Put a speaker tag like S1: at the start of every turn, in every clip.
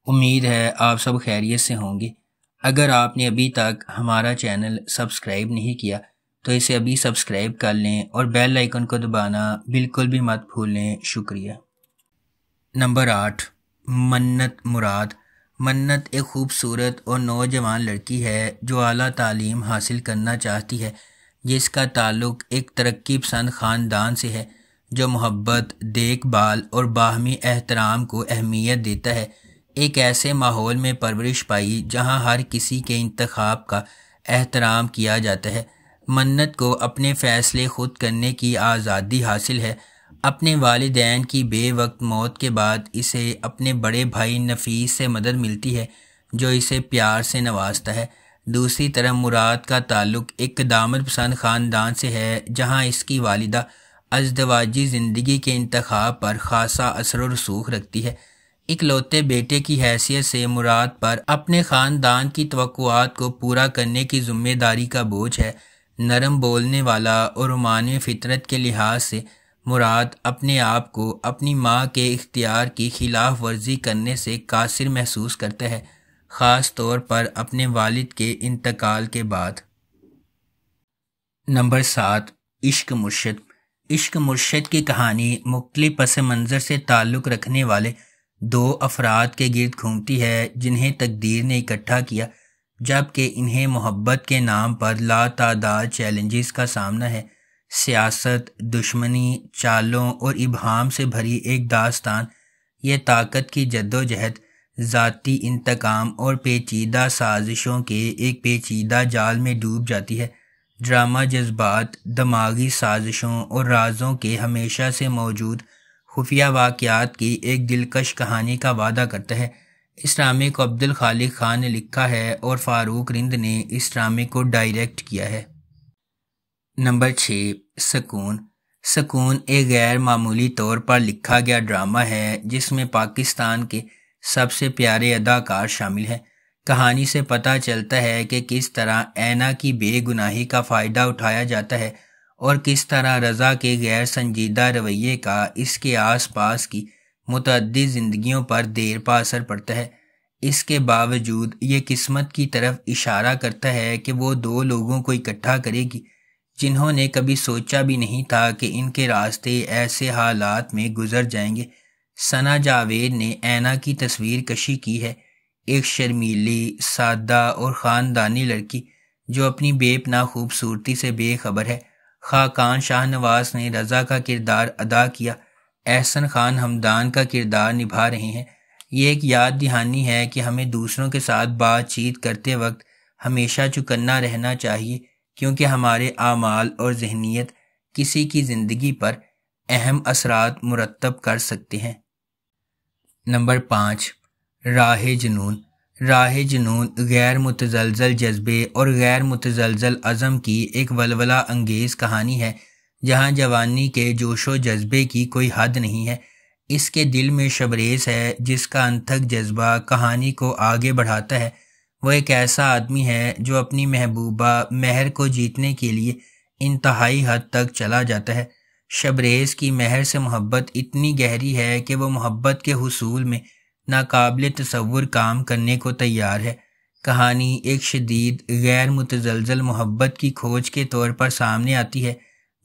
S1: امید ہے آپ سب خیریت سے ہوں گے۔ اگر آپ نے ابھی تک ہمارا چینل سبسکرائب نہیں کیا تو اسے ابھی سبسکرائب کر لیں اور بیل آئیکن کو دبانا بالکل بھی مت بھولیں۔ شکریہ۔ نمبر 8، منت مراد۔ منت ایک خوبصورت اور نوجوان لڑکی ہے جو اعلیٰ تعلیم حاصل کرنا چاہتی ہے، جس کا تعلق ایک ترقی پسند خاندان سے ہے جو محبت، دیکھ بھال اور باہمی احترام کو اہمیت دیتا ہے۔ ایک ایسے ماحول میں پرورش پائی جہاں ہر کسی کے انتخاب کا احترام کیا جاتا ہے۔ منت کو اپنے فیصلے خود کرنے کی آزادی حاصل ہے۔ اپنے والدین کی بے وقت موت کے بعد اسے اپنے بڑے بھائی نفیس سے مدد ملتی ہے جو اسے پیار سے نوازتا ہے۔ دوسری طرف مراد کا تعلق ایک قدامت پسند خاندان سے ہے جہاں اس کی والدہ ازدواجی زندگی کے انتخاب پر خاصا اثر و رسوخ رکھتی ہے۔ اکلوتے بیٹے کی حیثیت سے مراد پر اپنے خاندان کی توقعات کو پورا کرنے کی ذمہ داری کا بوجھ ہے۔ نرم بولنے والا اور رومانوی فطرت کے لحاظ سے مراد اپنے آپ کو اپنی ماں کے اختیار کی خلاف ورزی کرنے سے قاصر محسوس کرتا ہے، خاص طور پر اپنے والد کے انتقال کے بعد۔ نمبر 7، عشق مرشد۔ عشق مرشد کی کہانی مختلف پس منظر سے تعلق رکھنے والے دو افراد کے گرد گھومتی ہے جنہیں تقدیر نے اکٹھا کیا، جبکہ انہیں محبت کے نام پر لاتعداد چیلنجز کا سامنا ہے۔ سیاست، دشمنی، چالوں اور ابہام سے بھری ایک داستان، یہ طاقت کی جدوجہد، ذاتی انتقام اور پیچیدہ سازشوں کے ایک پیچیدہ جال میں ڈوب جاتی ہے۔ ڈرامہ جذبات، دماغی سازشوں اور رازوں کے ہمیشہ سے موجود خفیہ واقعات کی ایک دلکش کہانی کا وعدہ کرتا ہے۔ اس ڈرامے کو عبدالخالق خان نے لکھا ہے اور فاروق رند نے اس ڈرامے کو ڈائریکٹ کیا ہے۔ نمبر 6، سکون۔ سکون ایک غیر معمولی طور پر لکھا گیا ڈرامہ ہے جس میں پاکستان کے سب سے پیارے اداکار شامل ہیں۔ کہانی سے پتہ چلتا ہے کہ کس طرح اینا کی بے گناہی کا فائدہ اٹھایا جاتا ہے اور کس طرح رضا کے غیر سنجیدہ رویے کا اس کے آس پاس کی متعدد زندگیوں پر دیر پا اثر پڑتا ہے۔ اس کے باوجود یہ قسمت کی طرف اشارہ کرتا ہے کہ وہ دو لوگوں کو اکٹھا کرے گی جنہوں نے کبھی سوچا بھی نہیں تھا کہ ان کے راستے ایسے حالات میں گزر جائیں گے۔ ثنا جاوید نے اینا کی تصویر کشی کی ہے، ایک شرمیلی، سادہ اور خاندانی لڑکی جو اپنی بے پناہ خوبصورتی سے بے خبر ہے۔ خاقان شاہ نواز نے رضا کا کردار ادا کیا، احسن خان حمدان کا کردار نبھا رہے ہیں۔ یہ ایک یاد دہانی ہے کہ ہمیں دوسروں کے ساتھ بات چیت کرتے وقت ہمیشہ چوکنا رہنا چاہیے، کیونکہ ہمارے اعمال اور ذہنیت کسی کی زندگی پر اہم اثرات مرتب کر سکتے ہیں۔ نمبر 5، راہ جنون۔ راہ جنون غیر متزلزل جذبے اور غیر متزلزل عزم کی ایک ولولہ انگیز کہانی ہے جہاں جوانی کے جوش و جذبے کی کوئی حد نہیں ہے۔ اس کے دل میں شبریز ہے جس کا انتھک جذبہ کہانی کو آگے بڑھاتا ہے۔ وہ ایک ایسا آدمی ہے جو اپنی محبوبہ مہر کو جیتنے کے لیے انتہائی حد تک چلا جاتا ہے۔ شبریز کی مہر سے محبت اتنی گہری ہے کہ وہ محبت کے حصول میں ناقابل تصور کام کرنے کو تیار ہے۔ کہانی ایک شدید غیر متزلزل محبت کی کھوج کے طور پر سامنے آتی ہے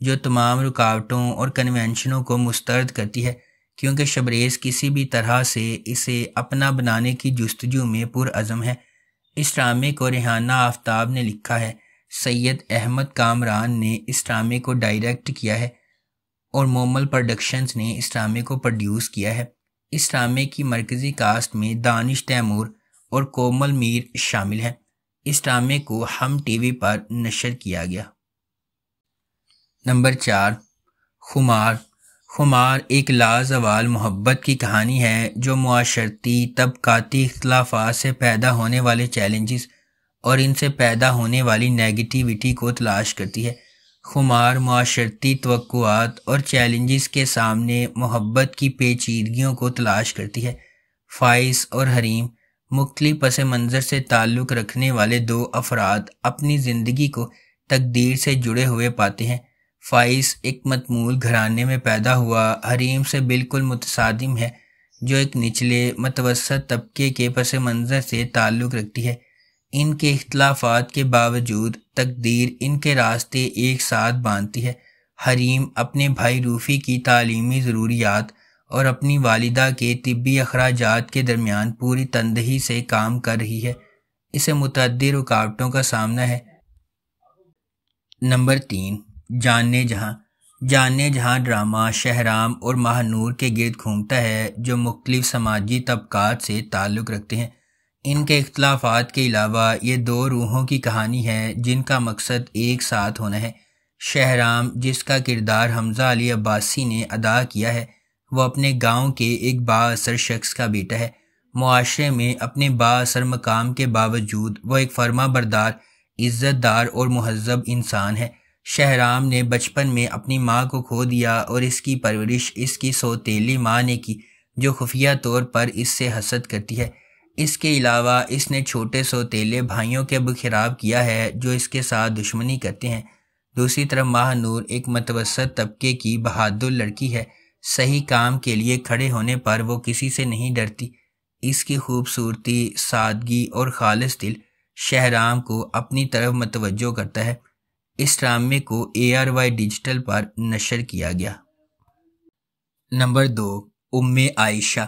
S1: جو تمام رکاوٹوں اور کنونشنوں کو مسترد کرتی ہے، کیونکہ شبریز کسی بھی طرح سے اسے اپنا بنانے کی جستجو میں پرعزم ہے۔ اس ڈرامے کو ریحانہ آفتاب نے لکھا ہے، سید احمد کامران نے اس ڈرامے کو ڈائریکٹ کیا ہے اور مومل پروڈکشنز نے اس ڈرامے کو پروڈیوس کیا ہے۔ اس ڈرامے کی مرکزی کاسٹ میں دانش تیمور اور کومل میر شامل ہیں۔ اس ڈرامے کو ہم ٹی وی پر نشر کیا گیا۔ نمبر 4، خمار۔ خمار ایک لازوال محبت کی کہانی ہے جو معاشرتی طبقاتی اختلافات سے پیدا ہونے والے چیلنجز اور ان سے پیدا ہونے والی نیگیٹیوٹی کو تلاش کرتی ہے۔ خمار معاشرتی توقعات اور چیلنجز کے سامنے محبت کی پیچیدگیوں کو تلاش کرتی ہے۔ فائز اور حریم مختلف پس منظر سے تعلق رکھنے والے دو افراد اپنی زندگی کو تقدیر سے جڑے ہوئے پاتے ہیں۔ فائز ایک متمول گھرانے میں پیدا ہوا حریم سے بالکل متصادم ہے، جو ایک نچلے متوسط طبقے کے پس منظر سے تعلق رکھتی ہے۔ ان کے اختلافات کے باوجود تقدیر ان کے راستے ایک ساتھ باندھتی ہے۔ حریم اپنے بھائی روفی کی تعلیمی ضروریات اور اپنی والدہ کے طبی اخراجات کے درمیان پوری تندہی سے کام کر رہی ہے۔ اسے متعدد رکاوٹوں کا سامنا ہے۔ نمبر 3، جاننے جہاں۔ جاننے جہاں ڈرامہ شہرام اور ماہ نور کے گرد گھومتا ہے، جو مختلف سماجی طبقات سے تعلق رکھتے ہیں۔ ان کے اختلافات کے علاوہ یہ دو روحوں کی کہانی ہے جن کا مقصد ایک ساتھ ہونا ہے۔ شہرام، جس کا کردار حمزہ علی عباسی نے ادا کیا ہے، وہ اپنے گاؤں کے ایک بااثر شخص کا بیٹا ہے۔ معاشرے میں اپنے بااثر مقام کے باوجود وہ ایک فرما بردار، عزت دار اور مہذب انسان ہے۔ شہرام نے بچپن میں اپنی ماں کو کھو دیا اور اس کی پرورش اس کی سوتیلی ماں نے کی، جو خفیہ طور پر اس سے حسد کرتی ہے۔ اس کے علاوہ اس نے چھوٹے سوتیلے بھائیوں کے بھی خراب کیا ہے جو اس کے ساتھ دشمنی کرتے ہیں۔ دوسری طرف ماہ نور ایک متوسط طبقے کی بہادر لڑکی ہے۔ صحیح کام کے لیے کھڑے ہونے پر وہ کسی سے نہیں ڈرتی۔ اس کی خوبصورتی، سادگی اور خالص دل شہرام کو اپنی طرف متوجہ کرتا ہے۔ اس ڈرامے کو ARY ڈیجیٹل پر نشر کیا گیا۔ نمبر 2، ام عائشہ۔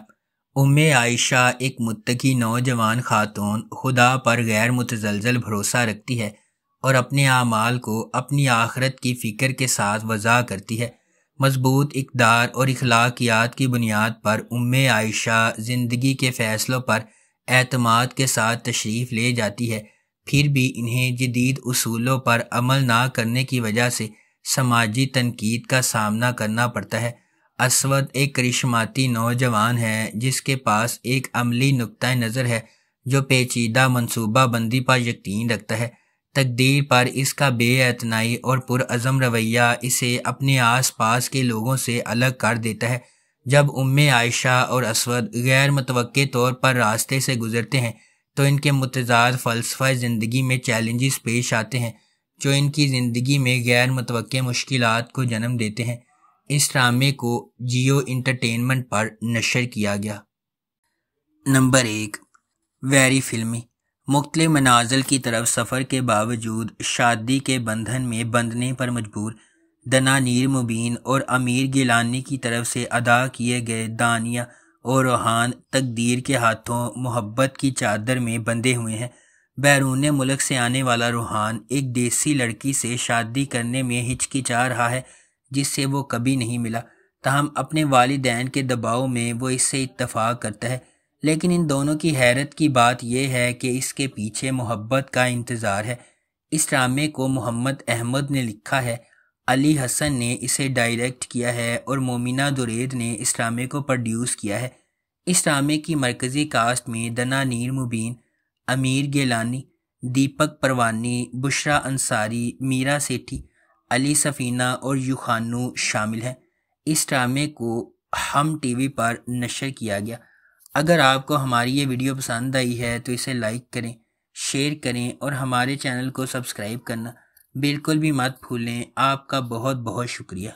S1: ام عائشہ ایک متقی نوجوان خاتون خدا پر غیر متزلزل بھروسہ رکھتی ہے اور اپنے اعمال کو اپنی آخرت کی فکر کے ساتھ وضع کرتی ہے۔ مضبوط اقدار اور اخلاقیات کی بنیاد پر ام عائشہ زندگی کے فیصلوں پر اعتماد کے ساتھ تشریف لے جاتی ہے، پھر بھی انہیں جدید اصولوں پر عمل نہ کرنے کی وجہ سے سماجی تنقید کا سامنا کرنا پڑتا ہے۔ اسود ایک کرشماتی نوجوان ہے جس کے پاس ایک عملی نقطہ نظر ہے جو پیچیدہ منصوبہ بندی پر یقین رکھتا ہے۔ تقدیر پر اس کا بے اعتنائی اور پرعزم رویہ اسے اپنے آس پاس کے لوگوں سے الگ کر دیتا ہے۔ جب ام عائشہ اور اسود غیر متوقع طور پر راستے سے گزرتے ہیں تو ان کے متضاد فلسفہ زندگی میں چیلنجز پیش آتے ہیں جو ان کی زندگی میں غیر متوقع مشکلات کو جنم دیتے ہیں۔ اس ڈرامے کو جیو انٹرٹینمنٹ پر نشر کیا گیا۔ نمبر 1، ویری فلمی۔ مختلف منازل کی طرف سفر کے باوجود شادی کے بندھن میں بندھنے پر مجبور دنا نیر مبین اور امیر گیلانی کی طرف سے ادا کیے گئے دانیہ اور روحان تقدیر کے ہاتھوں محبت کی چادر میں بندھے ہوئے ہیں۔ بیرون ملک سے آنے والا روحان ایک دیسی لڑکی سے شادی کرنے میں ہچکچا رہا ہے جس سے وہ کبھی نہیں ملا، تاہم اپنے والدین کے دباؤ میں وہ اس سے اتفاق کرتا ہے۔ لیکن ان دونوں کی حیرت کی بات یہ ہے کہ اس کے پیچھے محبت کا انتظار ہے۔ اس ڈرامے کو محمد احمد نے لکھا ہے، علی حسن نے اسے ڈائریکٹ کیا ہے اور مومنہ درید نے اس ڈرامے کو پروڈیوس کیا ہے۔ اس ڈرامے کی مرکزی کاسٹ میں دنا نیر مبین، امیر گیلانی، دیپک پروانی، بشرا انصاری، میرا سیٹھی، علی سفینہ اور یوخانو شامل ہیں۔ اس ڈرامے کو ہم ٹی وی پر نشر کیا گیا۔ اگر آپ کو ہماری یہ ویڈیو پسند آئی ہے تو اسے لائک کریں، شیئر کریں اور ہمارے چینل کو سبسکرائب کرنا بالکل بھی مت بھولیں۔ آپ کا بہت بہت شکریہ۔